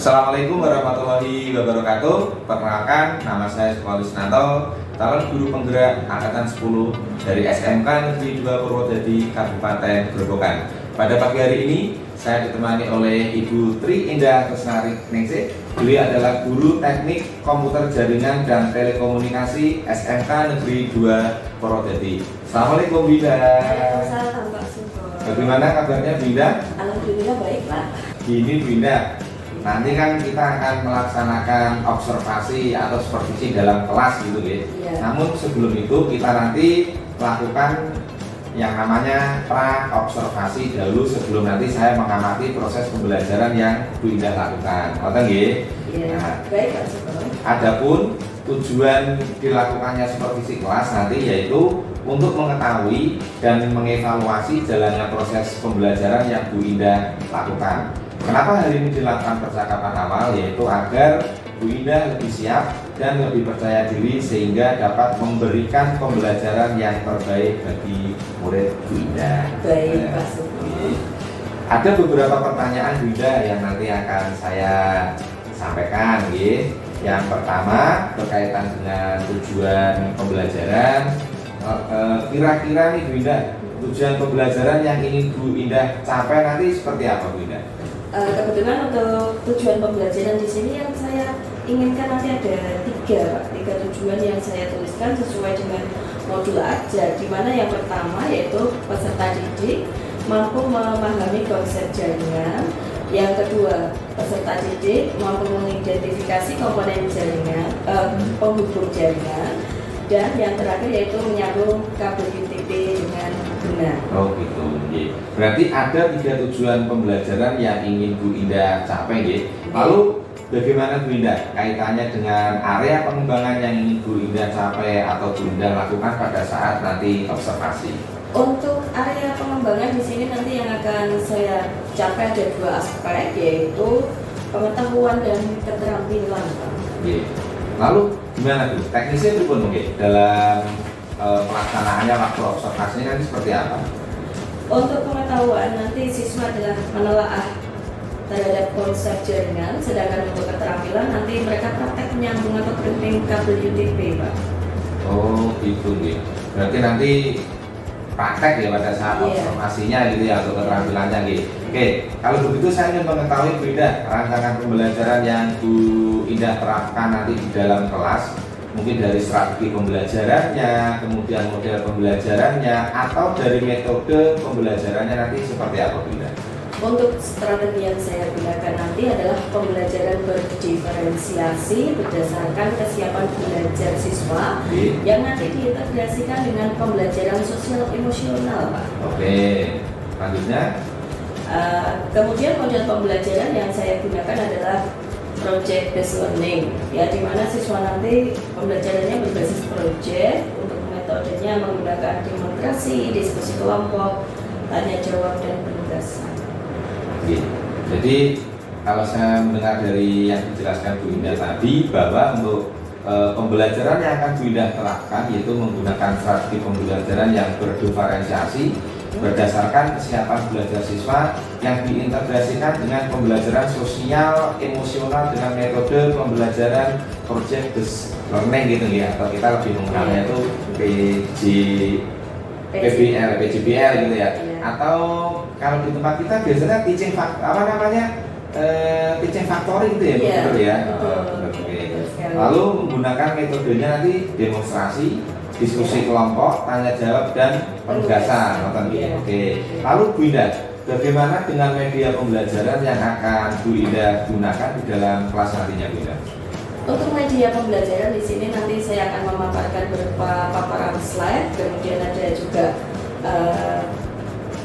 Assalamualaikum warahmatullahi wabarakatuh. Perkenalkan, nama saya Sukolis Nanto, calon guru penggerak angkatan 10 dari SMK Negeri 2 Purwodadi, Kabupaten Grobogan. Pada pagi hari ini, saya ditemani oleh Ibu Tri Indah Resnari Ningsih. Beliau adalah guru teknik komputer jaringan dan telekomunikasi SMK Negeri 2 Purwodadi. Assalamualaikum, Bu Indah. Waalaikumsalam, Pak Suko. Bagaimana kabarnya, Bu Indah? Alhamdulillah baik, Pak. Gini, Bu Indah, nanti kan kita akan melaksanakan observasi atau supervisi dalam kelas gitu ya. Iya. Namun sebelum itu kita nanti melakukan yang namanya pra-observasi dahulu sebelum nanti saya mengamati proses pembelajaran yang Bu Indah lakukan. Ngoten nggih? Iya. Nah, Baik, Pak Suko. adapun tujuan dilakukannya supervisi kelas nanti yaitu untuk mengetahui dan mengevaluasi jalannya proses pembelajaran yang Bu Indah lakukan. Kenapa hari ini dilakukan percakapan awal, yaitu agar Bu Indah lebih siap dan lebih percaya diri sehingga dapat memberikan pembelajaran yang terbaik bagi murid Bu Indah. Baik, Pak Suko. Ada beberapa pertanyaan Bu Indah yang nanti akan saya sampaikan, nggih. Yang pertama berkaitan dengan tujuan pembelajaran. Kira-kira nih Bu Indah, tujuan pembelajaran yang ingin Bu Indah capai nanti seperti apa Bu Indah? Kebetulan untuk tujuan pembelajaran di sini yang saya inginkan nanti ada tiga tujuan yang saya tuliskan sesuai dengan modul aja. Di mana yang pertama yaitu peserta didik mampu memahami konsep jaringan. Yang kedua, peserta didik mampu mengidentifikasi komponen jaringan, penghubung jaringan. Dan yang terakhir yaitu menyambung kabel UTP dengan benar. Oh gitu, nggih. Berarti ada 3 tujuan pembelajaran yang ingin Bu Indah capai, nggih. Lalu bagaimana Bu Indah kaitannya dengan area pengembangan yang ingin Bu Indah capai atau Bu Indah lakukan pada saat nanti observasi? Untuk area pengembangan di sini nanti yang akan saya capai ada 2 aspek, yaitu pengetahuan dan keterampilan, Pak. Nggih. Lalu gimana tuh? Teknisnya itu pun mungkin dalam pelaksanaannya waktu observasinya nanti seperti apa? Untuk pengetahuan nanti siswa adalah menelaah terhadap konsep jaringan, sedangkan untuk keterampilan nanti mereka praktek menyambung atau crimping kabel UTP, Pak. Oh gitu nih. Berarti nanti praktek ya pada saat Iya. observasinya gitu ya untuk keterampilannya gitu. Oke, kalau begitu saya ingin mengetahui Bu Indah rancangan pembelajaran yang Bu Indah terapkan nanti di dalam kelas, mungkin dari strategi pembelajarannya, kemudian model pembelajarannya, atau dari metode pembelajarannya nanti seperti apa Bu Indah? Untuk strategi yang saya gunakan nanti adalah pembelajaran berdiferensiasi berdasarkan kesiapan belajar siswa Oke. yang nanti diintegrasikan dengan pembelajaran sosial emosional, Pak. Oke, selanjutnya. Kemudian model pembelajaran yang saya gunakan adalah project based learning, ya, di mana siswa nanti pembelajarannya berbasis project. Untuk metodenya menggunakan demonstrasi, diskusi kelompok, tanya jawab dan penugasan. Oke. Jadi kalau saya mendengar dari yang dijelaskan Bu Indah tadi bahwa untuk pembelajaran yang akan Bu Indah terapkan yaitu menggunakan strategi pembelajaran yang berdiferensiasi berdasarkan kesiapan belajar siswa yang diintegrasikan dengan pembelajaran sosial emosional dengan metode pembelajaran project based learning gitu ya, atau kita lebih mengenalnya itu PJBL gitu ya. Atau kalau di tempat kita biasanya teaching teaching factory gitu ya, Iya, betul ya. betul. Oke. Betul sekali. Lalu menggunakan metodenya nanti demonstrasi, diskusi kelompok, tanya jawab dan penugasan. Nonton gitu. Iya. Oke. Lalu Bu Indah, bagaimana dengan media pembelajaran yang akan Bu Indah gunakan di dalam kelas nantinya Bu Indah? Untuk media pembelajaran di sini nanti saya akan memaparkan berupa paparan slide, kemudian ada juga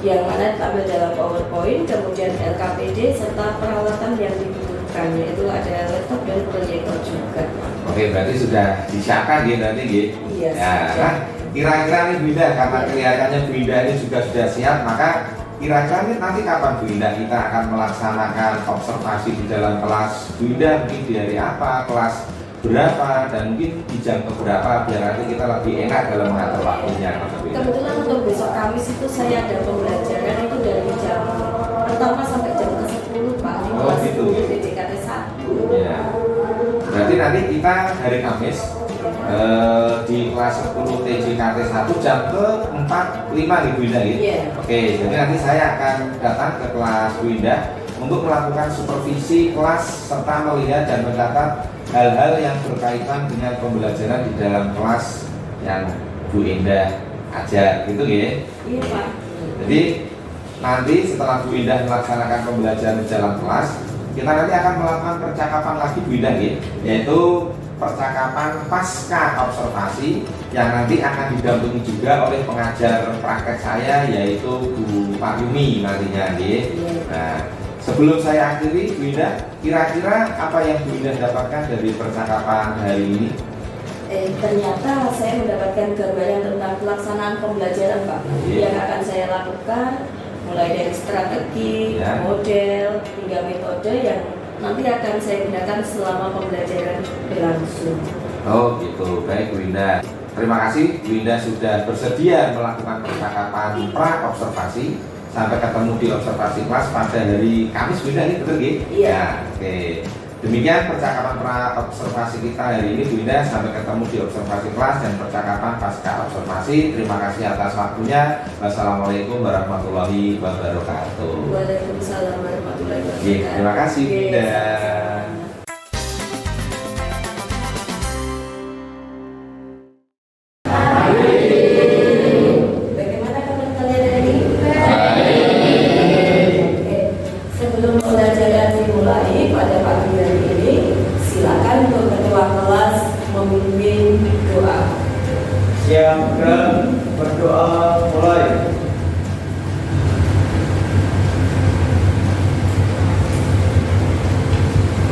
yang mana tampil dalam PowerPoint, kemudian LKPD serta peralatan yang dibutuhkan, yaitu ada laptop dan proyektor juga. Oke, berarti sudah disiapkan gitu nanti gitu. Iya, Ya, sudah. nah, kira-kira nih Bu Indah, karena kelihatannya Bu Indah ini juga sudah siap, maka kira-kira nih nanti kapan Bu Indah kita akan melaksanakan observasi di dalam kelas Bu Indah, mungkin di hari apa, kelas berapa, dan mungkin di jam berapa biar nanti kita lebih enak dalam mengatur waktunya. Kebetulan untuk besok Kamis itu saya ada pembelajaran itu dari jam pertama sampai jam ke-10, Pak, di Oh, kelas gitu. 10 PJKT 1. Ya. Berarti nanti kita hari Kamis di kelas 10 TJKT 1 jam ke 4.5 nih Bu Indah ya? Iya. Oke, jadi nanti saya akan datang ke kelas Bu Indah untuk melakukan supervisi kelas serta melihat dan mencatat hal-hal yang berkaitan dengan pembelajaran di dalam kelas yang Bu Indah ajar, gitu ya? Iya Pak. Jadi nanti setelah Bu Indah melaksanakan pembelajaran di dalam kelas, kita nanti akan melakukan percakapan lagi Bu Indah ya, yaitu percakapan pasca observasi yang nanti akan didampingi juga oleh pengajar praktek saya yaitu Bu Paryumi nantinya ya. Nah, sebelum saya akhiri Bu Indah, kira-kira apa yang Bu Indah dapatkan dari percakapan hari ini? Ternyata saya mendapatkan gambaran tentang pelaksanaan pembelajaran Pak yang akan saya lakukan mulai dari strategi, model, hingga metode yang nanti akan saya gunakan selama pembelajaran berlangsung. Oh gitu, baik Bu Indah. Terima kasih Bu Indah sudah bersedia melakukan percakapan pra-observasi. Sampai ketemu di observasi kelas pada hari Kamis Bu Indah, ini betul ya? Iya. Ya, oke. Demikian percakapan pra-observasi kita hari ini Bu Indah. Sampai ketemu di observasi kelas dan percakapan pasca observasi. Terima kasih atas waktunya. Wassalamualaikum warahmatullahi wabarakatuh. Waalaikumsalam warahmatullahi wabarakatuh. Terima kasih Bu Indah. Bagaimana kabar kalian hari ini? Oke. Sebelum pembelajaran dimulai pada pagi hari ini, silakan untuk ketua kelas memimpin doa. Siapkan berdoa mulai.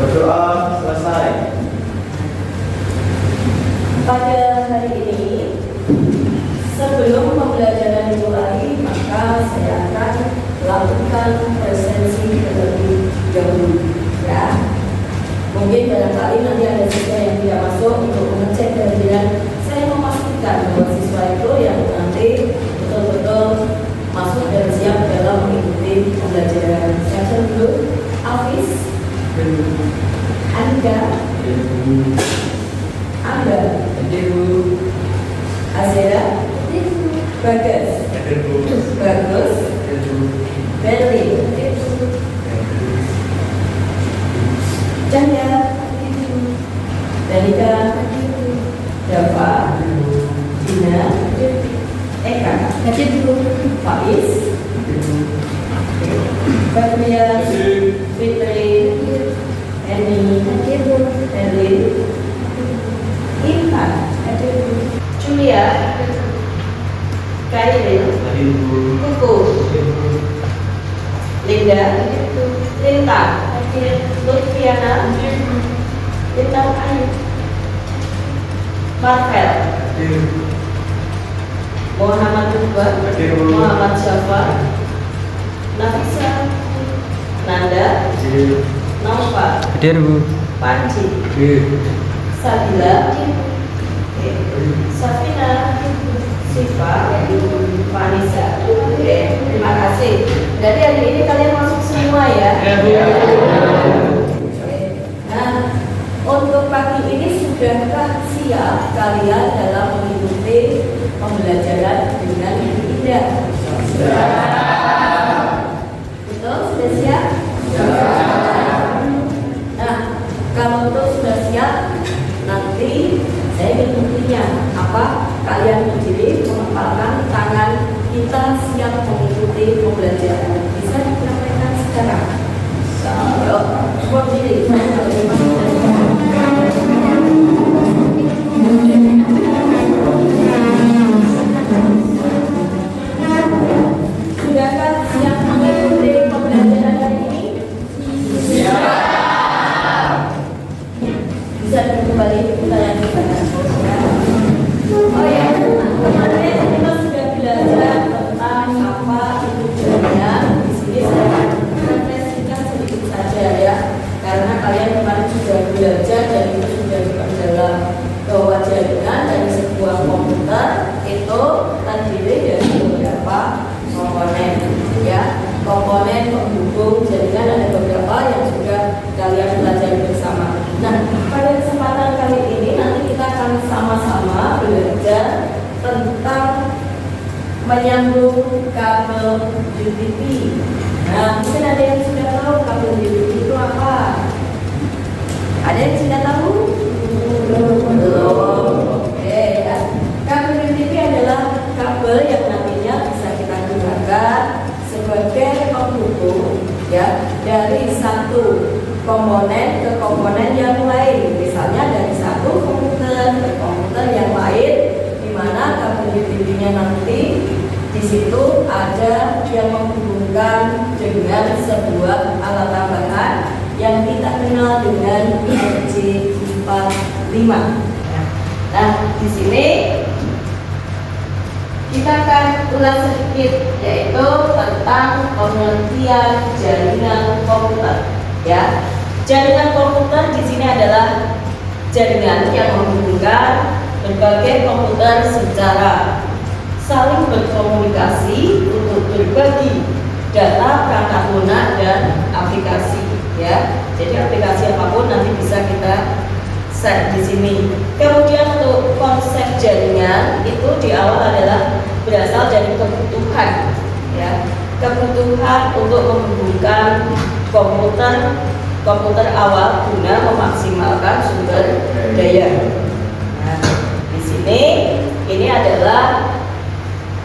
Berdoa selesai. Pada hari ini, sebelum pembelajaran dimulai, maka saya akan lakukan presensi terlebih dahulu. Ya, mungkin barangkali nanti ada siswa yang tidak masuk untuk mengecek kehadiran. Saya memastikan bahwa siswa itu yang nanti betul-betul masuk dan siap dalam mengikuti pembelajaran. Saya dulu, Alvis, Andika, Angga, Azera, Bagas, Bagus, Berli, Cahya, Dalika, Dava, Dina, Eka, Faiz, Fabian, Fitri, Eni, Erlin, Intan, Julia, Kailin, Kuku, Linda, Linta, Lutfiana, Lintang Ayu, Marvel, Muhammad Iqbal, Muhammad Syafar, Nafisa, Nanda, Nova, Panji, Sabila, Safina, Siva, Vanessa. Oke, terima kasih. Jadi hari ini kalian masuk semua ya. Oke. Nah, untuk pagi ini sudahkah siap kalian dalam mengikuti pembelajaran dengan indah? Betul, sudah siap? Nah, kalau betul sudah siap, nanti saya ingin buktinya apa? Kalian berdiri mengepalkan tangan, kita siap mengikuti pembelajaran. Bisa dipraktekkan sekarang? Ayo, berdiri. Sudahkah siap mengikuti pembelajaran hari ini? Bisa kembali kita lanjutkan. Oh ya, kemarin kita sudah belajar tentang apa itu jadinya. Di sini saya refleksikan sedikit saja ya, karena kalian kemarin belajar tentang menyambung kabel UTP. Nah, mungkin ada yang sudah tahu kabel UTP itu apa? Ada yang sudah tahu? Belum. Oke, ya. Kabel UTP adalah kabel yang nantinya bisa kita gunakan sebagai penghubung ya dari satu komponen ke komponen yang lain. Misalnya dari satu komputer ke komputer yang lain, di mana kabel UTP-nya nanti di situ ada yang menghubungkan dengan sebuah alat tambahan yang kita kenal dengan RJ45. Nah, di sini kita akan ulas sedikit, yaitu tentang pengertian jaringan komputer. Ya, jaringan komputer di sini adalah jaringan yang menghubungkan berbagai komputer secara saling berkomunikasi untuk berbagi data, perangkat lunak, dan aplikasi. Ya, jadi aplikasi apapun nanti bisa kita set di sini. Kemudian untuk konsep jaringan itu di awal adalah berasal dari kebutuhan, ya, kebutuhan untuk menghubungkan komputer awal guna memaksimalkan sumber daya. Nah, di sini ini adalah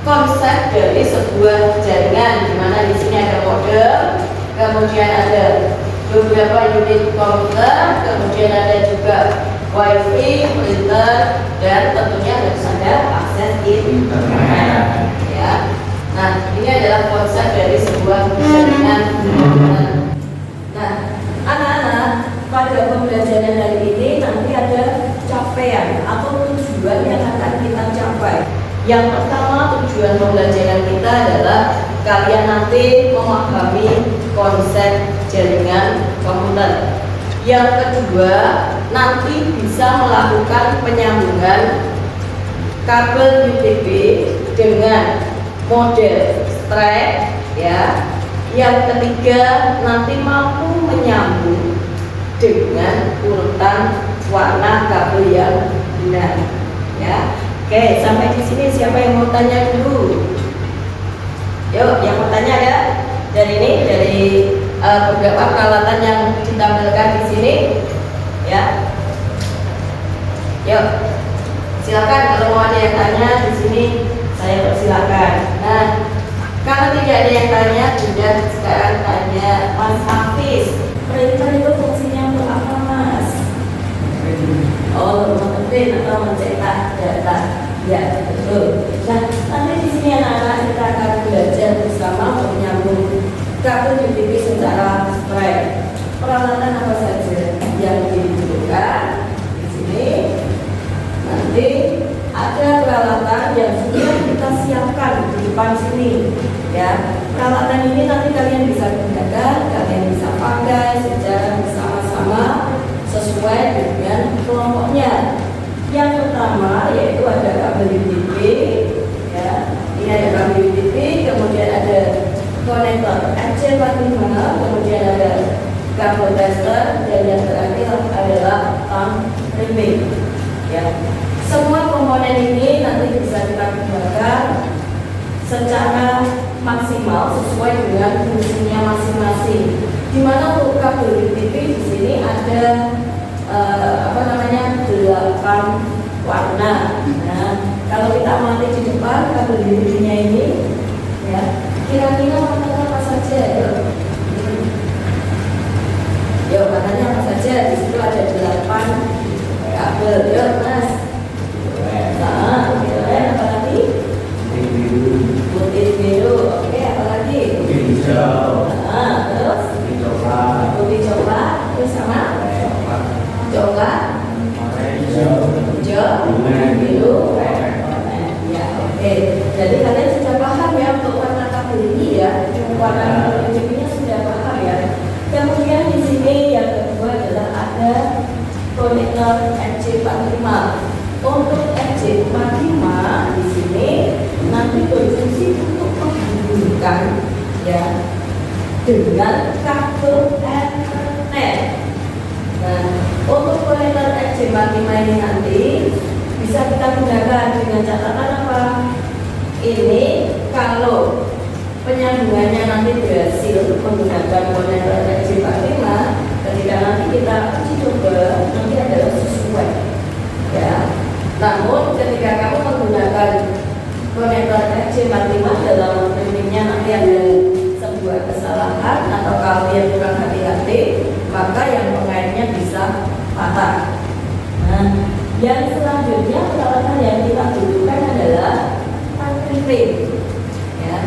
konsep dari sebuah jaringan, di mana di sini ada modem, kemudian ada beberapa unit komputer, kemudian ada juga wifi, printer, dan tentunya harus ada akses internet. Ya. Nah, ini adalah konsep dari sebuah jaringan komputer. Nah, anak-anak, pada pembelajaran hari ini nanti ada capaian atau tujuan yang akan kita capai. Yang pertama, tujuan pembelajaran kita adalah kalian nanti memahami konsep jaringan komputer. Yang kedua, nanti bisa melakukan penyambungan kabel UTP dengan model strap, ya. Yang ketiga, nanti mampu menyambung dengan urutan warna kabel yang benar, ya. Oke, sampai di sini siapa yang mau tanya dulu? Yuk, yang mau tanya ada dari beberapa peralatan yang ditampilkan di sini, ya. Yuk, silakan kalau mau ada yang tanya di sini, saya persilakan. Nah, kalau tidak ada yang tanya, sudah sekarang tanya Mas Hafiz. Printer itu fungsinya untuk apa, Mas? Oh, mengeprint atau mencetak data. Ya, betul. Nah, nanti di sini anak-anak kita akan belajar bersama menyambung kabel UTP secara strap. Peralatan apa saja yang dibutuhkan di sini? Nanti ada peralatan yang sudah kita siapkan di depan sini, ya. Peralatan ini nanti kalian bisa gunakan, kalian bisa pakai secara bersama-sama sesuai dengan kelompoknya. Yang pertama yaitu ada kabel UTP, ya. Ini ada kabel UTP, kemudian ada konektor RJ45, kemudian ada kabel tester, dan yang terakhir adalah pump riming, ya. Semua komponen ini nanti bisa kita gunakan secara maksimal sesuai dengan fungsinya masing-masing. Di mana untuk kabel UTP di sini ada 8 warna. Nah, kalau kita amati di depan kabel UTP-nya ini, ya, kira-kira warnanya apa saja? Yuk, warnanya apa saja? Di situ ada 8 kabel. Yuk, Mas. Nah, apa lagi? Putih biru. Oke, apa lagi? Putih hijau. Nah, terus? Putih coklat. Putih coklat. Terus sama? Coklat. Hijau. Biru. Ya, oke. Jadi kalian sudah paham ya untuk warna kabel ini, ya. Warna kabel ini sudah paham ya. Kemudian di sini yang kedua adalah ada konektor RJ45. Untuk RJ45 di sini nanti berfungsi untuk menghubungkan, ya, dengan kabel Ethernet. Nah, untuk konektor RJ45 ini nanti bisa kita gunakan dengan catatan apa? Ini kalau penyambungannya nanti berhasil menggunakan konektor RJ45, ketika nanti kita uji coba nanti adalah sesuai, ya. Namun ketika kamu menggunakan konektor RJ45 dalam memprintnya nanti ada sebuah kesalahan atau kalian kurang hati-hati, maka yang pengaitnya bisa patah. Nah, yang selanjutnya peralatan yang kita butuhkan adalah tangkring. Ya,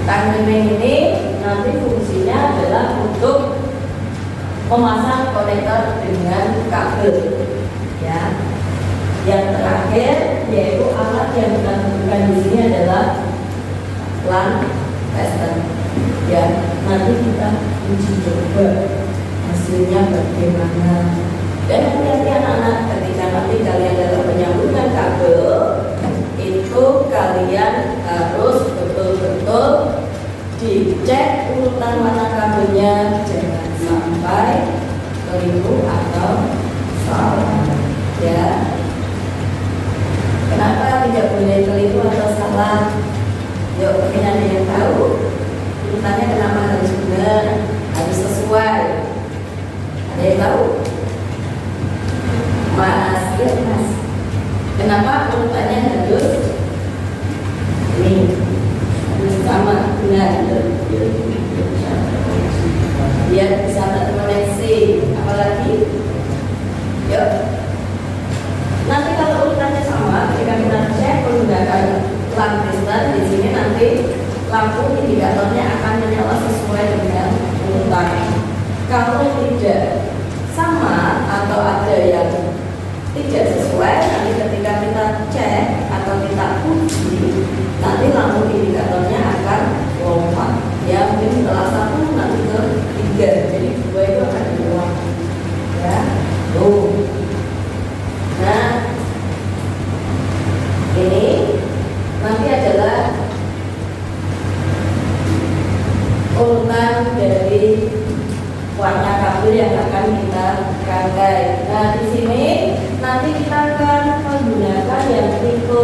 tangkring ini nanti fungsinya adalah untuk memasang konektor dengan kabel. Ya, yang terakhir yaitu alat yang kita butuhkan di sini adalah lamp tester. Ya, nanti kita uji coba hasilnya bagaimana. Dan hati-hati anak-anak, ketika nanti kalian dalam penyambungan kabel itu kalian harus betul-betul dicek urutan mana kabelnya, jangan sampai keliru atau salah. Ya, kenapa tidak boleh keliru atau salah? Yuk, mungkin ada yang tahu urutannya kenapa harus benar, harus sesuai. Ada yang tahu? Mas, ya Mas. Kenapa urutannya harus ini? Harus sama, benar. Biar bisa terkoneksi. Apalagi? Yuk. Nanti kalau urutannya sama, ketika kita cek menggunakan lamp tester di sini nanti lampu indikatornya akan menyala sesuai dengan urutan. Kalau tidak sama atau ada yang tidak sesuai, nanti ketika kita cek atau kita uji, nanti lampu indikatornya akan lompat. Ya, mungkin setelah 1 nanti ke 3, jadi 2 itu akan hilang. Ya, tuh. Nah, ini nanti adalah urutan dari warna kabel yang akan kita rangkai. Nah, di sini nanti kita akan menggunakan yang tipe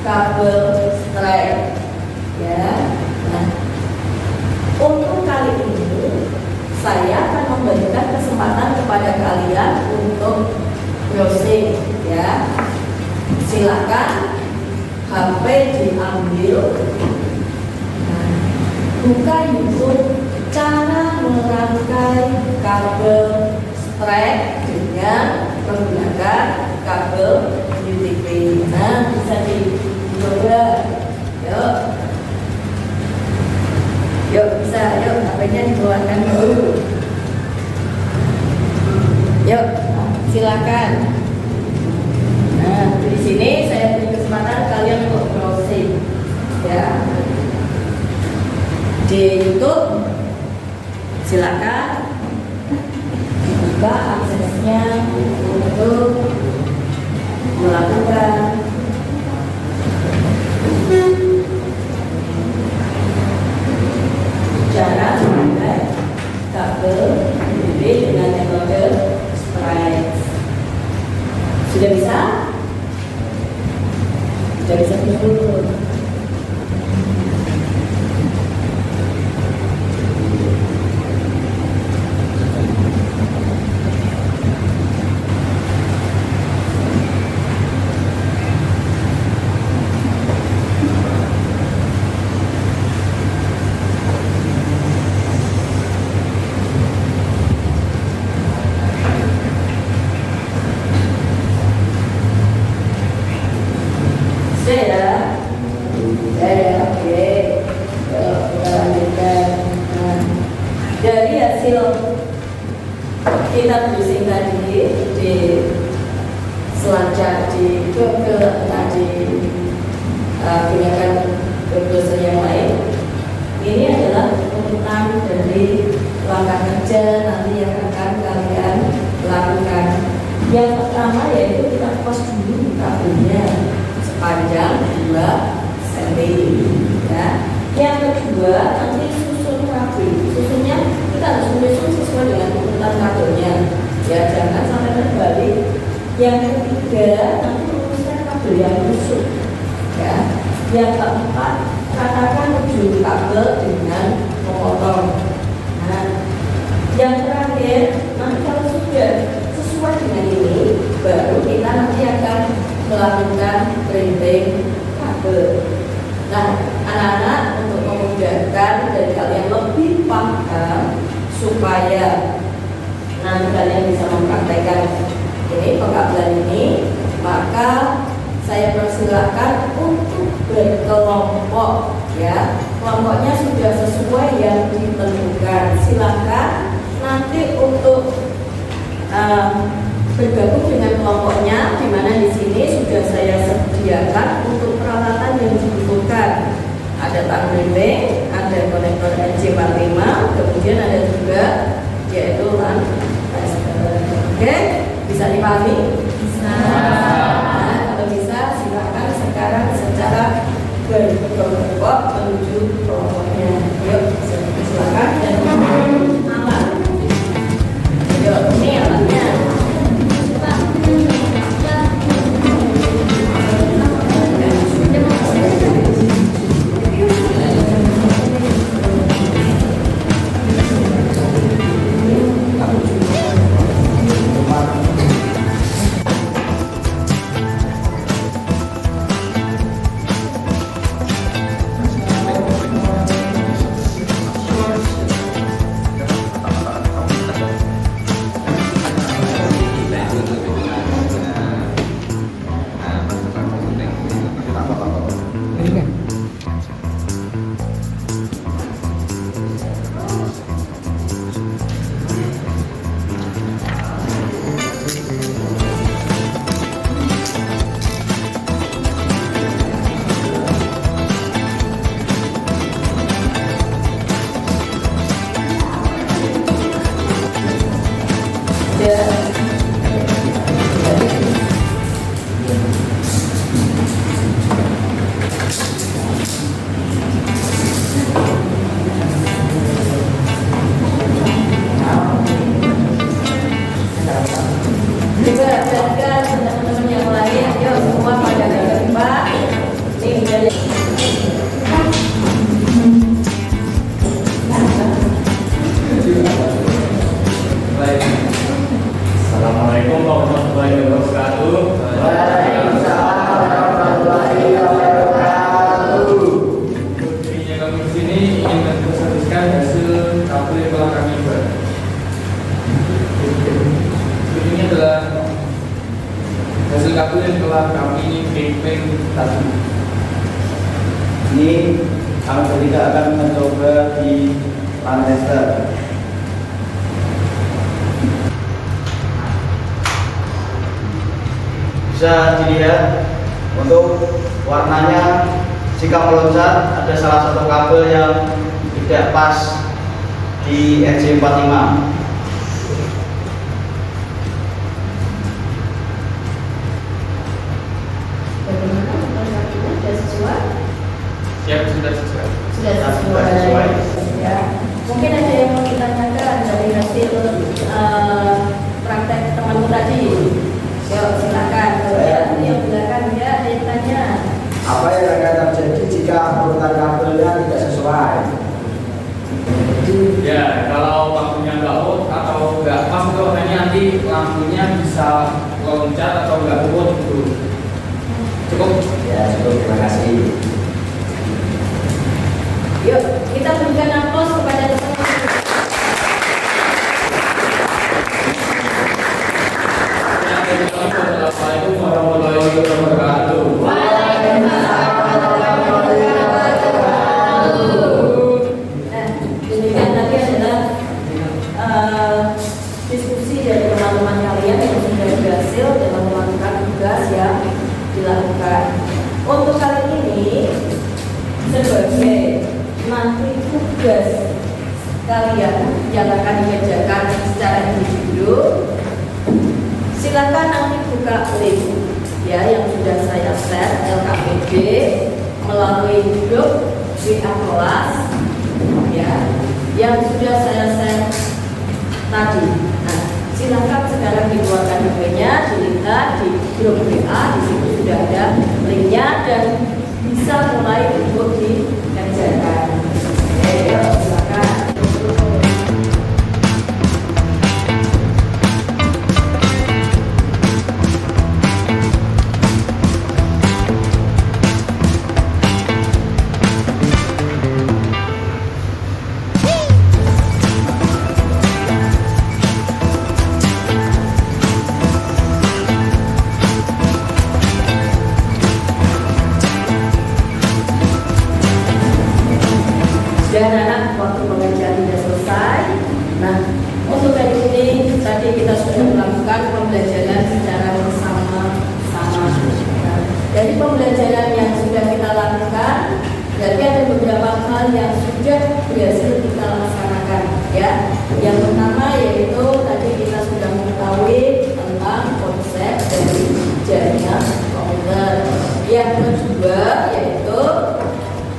kabel strap. Ya. Nah, untuk kali ini saya akan memberikan kesempatan kepada kalian untuk browsing, ya. Silakan HP diambil. Nah, buka YouTube cara merangkai kabel strap dengan menggunakan kabel UTP. Nah, bisa dicoba. Yuk. Yuk, bisa. Yuk, HP-nya dikeluarkan dulu. Yuk, silakan. Nah, di sini saya beri kesempatan kalian untuk browsing. Ya. Di YouTube silakan buka aksesnya untuk melakukan cara memakai kabel UTP dengan metode strap. Sudah bisa? Sudah bisa dulu. Kita browsing tadi di selancar di Google tadi gunakan browser yang lain. Ini adalah urutan dari langkah kerja nanti yang akan kalian lakukan. Yang pertama yaitu kita kupas dulu kabelnya sepanjang 2 cm. Ya. Yang kedua nanti susun kabel. Susunnya kita harus menyusun sesuai dengan urutan kabelnya. Ya, jangan sampai terbalik. Yang ketiga nanti luruskan kabel belian tusuk. Ya. Yang keempat, ratakan ujung kabel dengan memotong. Nah, yang terakhir, nanti kalau sudah sesuai dengan ini, baru kita nanti akan melakukan tracing kabel. Nah, anak-anak, untuk memudahkan dan kalian lebih paham supaya nanti kalian bisa mempraktekkan ini pengkabelan ini, maka saya persilakan untuk berkelompok, ya. Kelompoknya sudah sesuai yang ditentukan. Silakan nanti untuk bergabung dengan kelompoknya, di mana di sini sudah saya sediakan untuk peralatan yang dibutuhkan. Ada tang brimbing, ada konektor RJ45, kemudian ada juga yaitu LAN tester. Oke, bisa dipahami? Bisa. Nah, kalau bisa silakan sekarang secara berkelompok menuju kelompoknya. Yuk, silakan dan alat. Yuk, ini alatnya. Assalamualaikum warahmatullahi wabarakatuh. Intinya kami di sini ingin mempresentasikan hasil kabel yang telah kami buat. Ini adalah hasil kabel yang telah kami briefing tadi. Ini kami bertiga akan mencoba di LAN tester. Bisa dilihat untuk warnanya, jika meloncat ada salah satu kabel yang tidak pas di RJ45. Bagaimana mempersatunya? Sudah sesuai? Siap, sudah sesuai. Sudah Sudah sesuai. Ya. Mungkin ada yang mau ditanyakan dari hasil praktek temanmu tadi. Yuk, silakan. Yang belakang ya, ada yang tanya. Apa yang akan terjadi jika urutan kabelnya tidak sesuai? Ya, kalau lampunya nggak out atau nggak pas itu hanya nanti lampunya bisa loncat atau nggak out gitu. Cukup? Ya, cukup. Terima kasih. Yuk, kita berikan aplaus kepada teman-teman. Assalamualaikum warahmatullahi wabarakatuh. Nah, demikian tadi adalah diskusi dari teman-teman kalian yang sudah berhasil dalam melakukan tugas yang dilakukan. Untuk kali ini, sebagai nanti tugas kalian yang akan dikerjakan secara individu, silakan nanti buka link ya yang sudah saya share LKPD melalui grup WA kelas ya yang sudah saya share tadi. Nah, Silakan sekarang dikeluarkan HP-nya, dilihat di grup WA, di situ sudah ada linknya dan bisa mulai untuk dikerjakan. Oke, silakan. Dan anak waktu mengajar tidak selesai. Nah, untuk hari ini tadi kita sudah melakukan pembelajaran secara bersama-sama. Nah, dari pembelajaran yang sudah kita lakukan, berarti ada beberapa hal yang sudah berhasil kita laksanakan. Ya, yang pertama yaitu tadi kita sudah mengetahui tentang konsep dari jaringan komputer. Yang kedua yaitu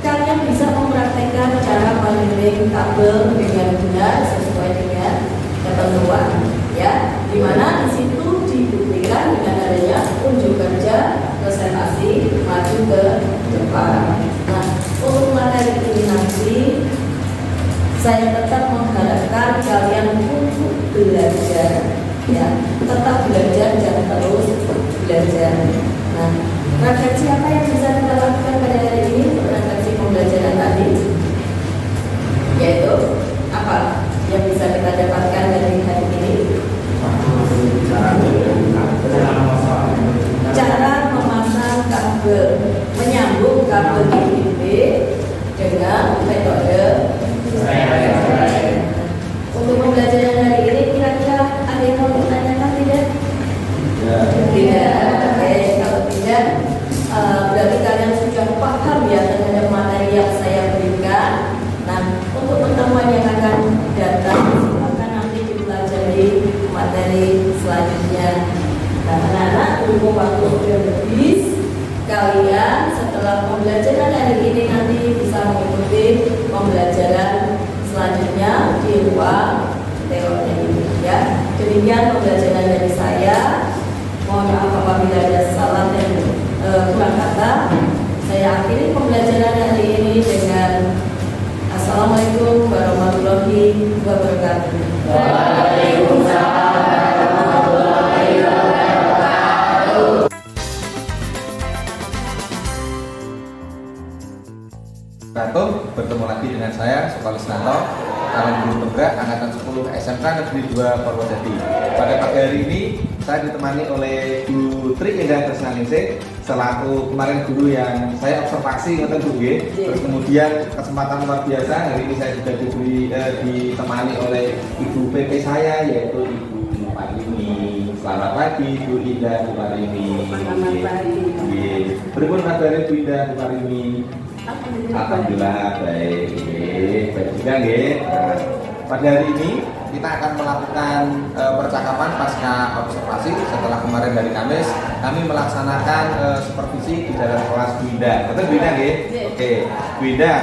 kalian bisa mempraktekkan cara melirik kabel dengan benar sesuai dengan ketentuan, ya. Dimana di situ dibuktikan dengan adanya unjuk kerja presentasi maju ke depan. Nah, untuk materi ini nanti saya tetap mengharapkan kalian untuk belajar, ya, tetap belajar dan terus belajar. Nah, refleksi apa yang bisa kita lakukan pada hari ini? Refleksi pembelajaran tadi, yaitu apa yang bisa kita dapatkan dari hari ini? Cara memasang kabel, menyambung kabel USB dengan metode untuk pembelajaran hari ini kira-kira ada yang mau ditanyakan tidak? Tidak. Oke, kalau tidak berarti kalian sudah paham ya terhadap materi yang saya berikan. Nah, untuk pertemuan yang akan datang silakan nanti dipelajari materi selanjutnya. Nah, anak-anak, berhubung waktu sudah habis, kalian setelah pembelajaran hari ini nanti bisa mengikuti pembelajaran selanjutnya di ruang teori ini, ya. Demikian pembelajaran dari saya. Mohon maaf apabila ada salah dan kurang kata. Saya akhiri pembelajaran hari ini dengan Assalamualaikum warahmatullahi wabarakatuh. Waalaikumsalam warahmatullahi wabarakatuh. Bertemu lagi dengan saya, Sokalis Nanto, calon guru penggerak angkatan 10 SMK Negeri 2 Purwodadi. Pada pagi hari ini saya ditemani oleh Bu Tri Indah Tresnaningsih selaku kemarin guru yang saya observasi ngoten Bu nggih. Terus kemudian kesempatan luar biasa hari ini saya juga ditemani oleh Ibu PP saya yaitu Ibu Parimi. Selamat pagi Bu Indah Bu Parimi. Selamat pagi. Nggih. Pripun kabare Bu Indah Bu Parimi? Alhamdulillah baik. Baik juga nggih. Nah, pada hari ini kita akan melakukan percakapan pasca observasi setelah kemarin dari Kamis kami melaksanakan supervisi di dalam kelas Bu Indah. Betul Bu Indah nggih? Oke, Bu Indah.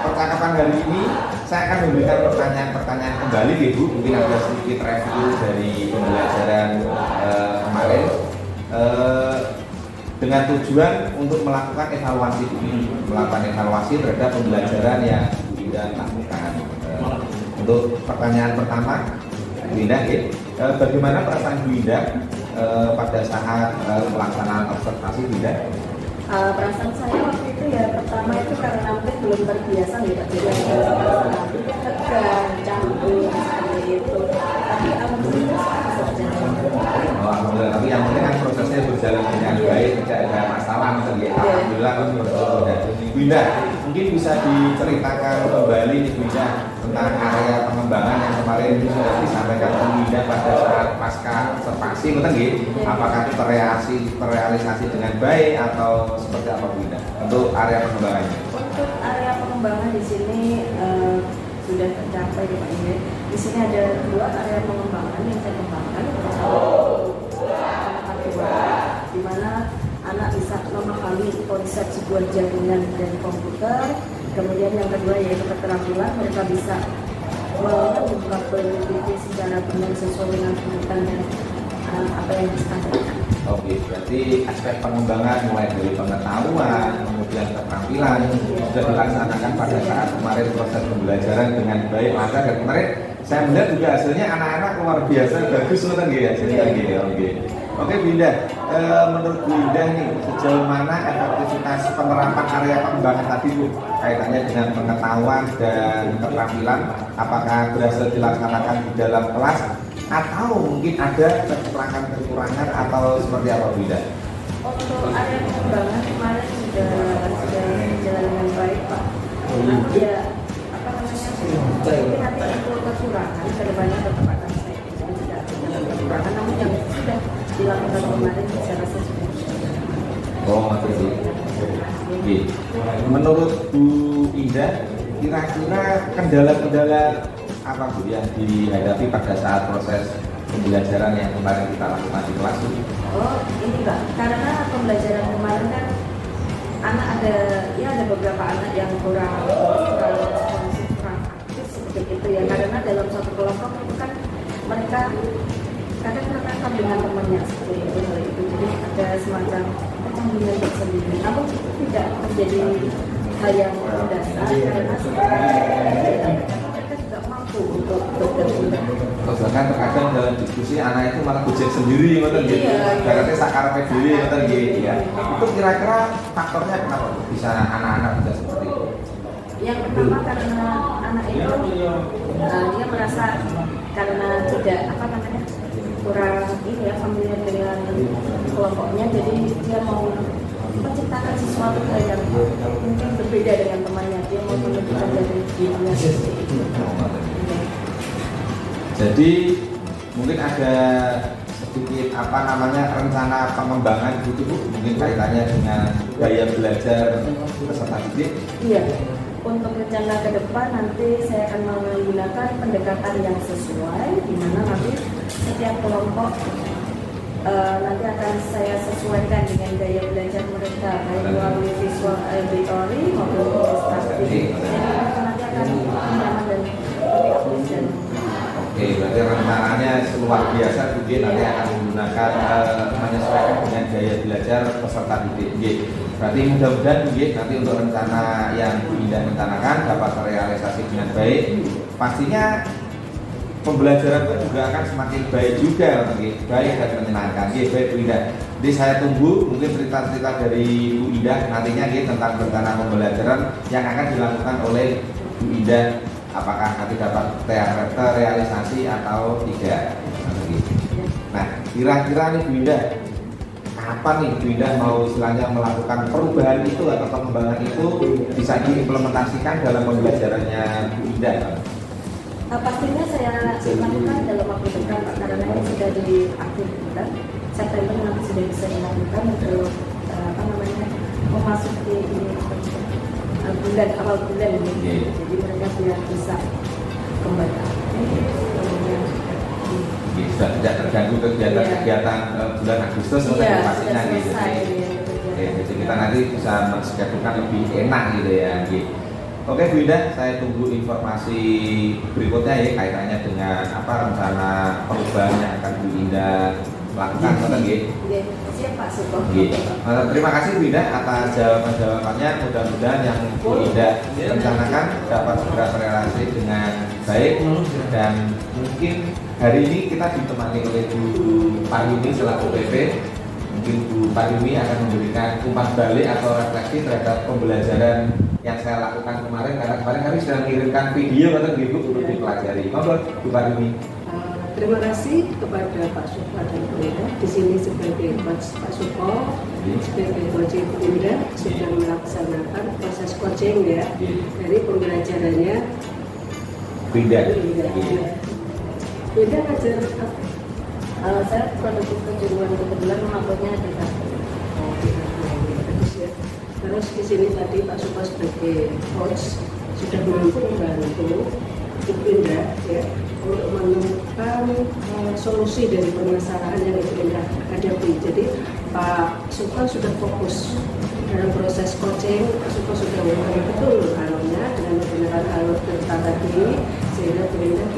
Percakapan hari ini saya akan memberikan pertanyaan-pertanyaan kembali nih Bu. Mungkin ada sedikit review dari pembelajaran kemarin. Dengan tujuan untuk melakukan evaluasi terhadap pembelajaran yang Bu Indah lakukan. Untuk pertanyaan pertama, Bu Indah, bagaimana perasaan Bu Indah pada saat pelaksanaan observasi Bu Indah? Perasaan saya waktu itu ya pertama itu karena mungkin belum terbiasa tidak tegang, canggung seperti itu. Tapi alhamdulillah Alhamdulillah, tapi yang penting kan prosesnya berjalan dengan baik, tidak ada masalah misalnya. Alhamdulillah kan berjalan. Bu Indah, mungkin bisa diceritakan kembali nih Bu Indah tentang area pengembangan yang kemarin sudah disampaikan Bu Indah pada saat pasca observasi, betul nggih? Apakah itu terrealisasi dengan baik atau seperti apa Bu Indah untuk area pengembangannya? untuk area pengembangan di sini sudah tercapai Pak Indah. Di sini ada 2 area pengembangan yang saya kembangkan. Di mana anak bisa memahami konsep sebuah jaringan dan komputer. Kemudian yang kedua yaitu keterampilan mereka bisa membuka peneliti secara benar sesuai dengan kebutuhan dan apa yang disampaikan. Oke, berarti aspek pengembangan mulai dari pengetahuan, kemudian keterampilan sudah dilaksanakan pada saat kemarin proses pembelajaran dengan baik, lancar, dan kemarin saya melihat juga hasilnya anak-anak luar biasa bagus banget gitu hasilnya gitu. Oke Bu Indah, menurut Bu Indah nih sejauh mana efektivitas penerapan area pengembangan tadi Bu kaitannya dengan pengetahuan dan keterampilan, apakah berhasil dilaksanakan di dalam kelas atau mungkin ada kekurangan atau seperti apa Bu Indah? Untuk area pengembangan kemarin sudah berjalan dengan baik Pak. Ya apa namanya? Mungkin nanti untuk kekurangan kedepannya tetap akan saya tidak kekurangan, namun yang sudah dilakukan kemarin saya rasa sudah. Oh, maksud sih. Oke. Menurut Bu Indah, kira-kira kendala-kendala apa Bu yang dihadapi pada saat proses pembelajaran yang kemarin kita lakukan di kelas? Oh, ini Pak, karena pembelajaran kemarin kan ada beberapa anak yang kurang responsif, kurang aktif seperti itu ya. Karena dalam satu kelompok itu kan mereka kadang terkait dengan temannya seperti itu, jadi ada semacam kecanggihan tersendiri. Namun itu tidak menjadi hal yang mendasar karena mereka juga mampu untuk bergabung. Bahkan terkadang dalam diskusi anak itu malah gojek sendiri, gitu. Berarti sakarepe dhewe, gitu ya. Itu kira-kira faktornya kenapa bisa anak-anak bisa seperti itu? Yang pertama karena anak itu dia merasa karena tidak kurang ini ya familiar dengan kelompoknya, jadi dia mau menciptakan sesuatu yang mungkin berbeda dengan temannya, dia mau menunjukkan dari dirinya seperti itu. Jadi mungkin ada sedikit rencana pengembangan gitu Bu, mungkin kaitannya dengan gaya belajar peserta didik. Iya, untuk rencana ke depan nanti saya akan menggunakan pendekatan yang sesuai, di mana nanti setiap kelompok nanti akan saya sesuaikan dengan gaya belajar mereka, baik melalui visual auditory maupun ilustrasi. Jadi nanti akan nyaman dan lebih efisien. Oke, berarti rencananya luar biasa mungkin nanti akan menggunakan menyesuaikan dengan gaya belajar peserta didik. Berarti mudah-mudahan nanti untuk rencana yang Bu Indah rencanakan dapat terrealisasi dengan baik. Pastinya pembelajaran itu juga akan semakin baik juga, baik dan menyenangkan. Baik Bu Indah. Jadi saya tunggu mungkin cerita-cerita dari Bu Indah nantinya tentang rencana pembelajaran yang akan dilakukan oleh Bu Indah. Apakah nanti dapat terrealisasi atau tidak? Nah, kira-kira nih Bu Indah, kapan nih Bu Indah mau istilahnya melakukan perubahan itu atau pengembangan itu bisa diimplementasikan dalam pembelajarannya Bu Indah? Pastinya saya lakukan dalam waktu dekat Pak, karena ini sudah di akhir bulan September nanti sudah bisa dilakukan untuk memasuki awal bulan ini. Jadi mereka sudah bisa kembali aktif, kemudian sudah tidak terganggu kegiatan bulan Agustus pastinya gitu. Jadi kita nanti bisa menschedulekan lebih enak gitu ya. Oke Bu Indah, saya tunggu informasi berikutnya ya kaitannya dengan rencana perubahan yang akan Bu Indah lakukan. Siap Pak Suko. Terima kasih Bu Indah atas jawaban-jawabannya. Mudah-mudahan yang Bu Indah rencanakan dapat segera terrealisasi dengan baik, dan mungkin hari ini kita ditemani oleh Bu Parwini selaku PP. Mungkin Bu Parwini akan memberikan umpan balik atau refleksi terhadap pembelajaran yang saya lakukan kemarin, karena kemarin kami sudah mengirimkan video atau gitu untuk dipelajari. Monggo Bu Parwini. Terima kasih kepada Pak Suko dan Bu Indah di sini sebagai coach Pak Suko, sebagai coach Bu Indah sudah melaksanakan proses coaching ya dari pembelajarannya Bu Indah. Bu Indah ngajar saya produktif kejuruan, kebetulan mengaturnya di Terus di sini tadi Pak Suko sebagai coach sudah membantu Bu Indah ya untuk menemukan solusi dari permasalahan yang Bu Indah hadapi. Jadi Pak Suko sudah fokus dalam proses coaching. Pak Suko sudah mengerti betul alurnya dengan menggunakan alur cerita tadi, sehingga Bu Indah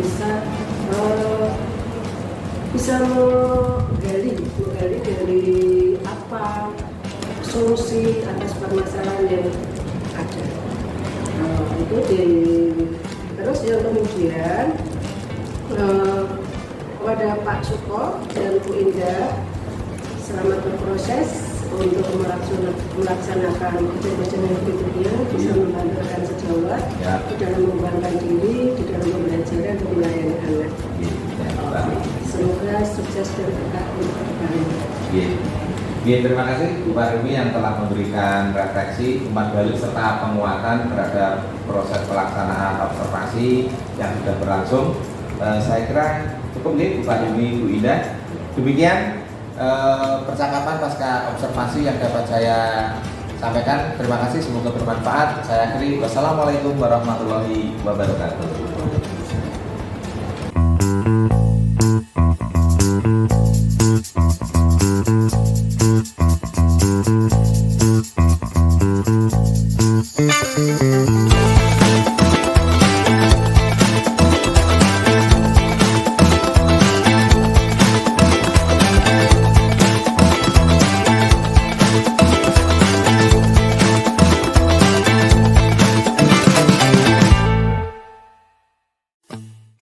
bisa menggali dari apa solusi atas permasalahan yang ada. Terus yang kemudian kepada Pak Suko dan Bu Indah, selamat berproses untuk melaksanakan kerja-kerja yang berikutnya, bisa membantu sejawat di dalam mengembangkan diri, di dalam pembelajaran dan melayani anak. Semoga sukses dan berkah untuk kedepannya. Terima kasih Bu Parimi yang telah memberikan refleksi, umpan balik serta penguatan terhadap proses pelaksanaan observasi yang sudah berlangsung. Saya kira cukup nih Bu Parimi, Bu Indah. Demikian percakapan pasca observasi yang dapat saya sampaikan. Terima kasih, semoga bermanfaat. Saya akhiri. Wassalamualaikum warahmatullahi wabarakatuh.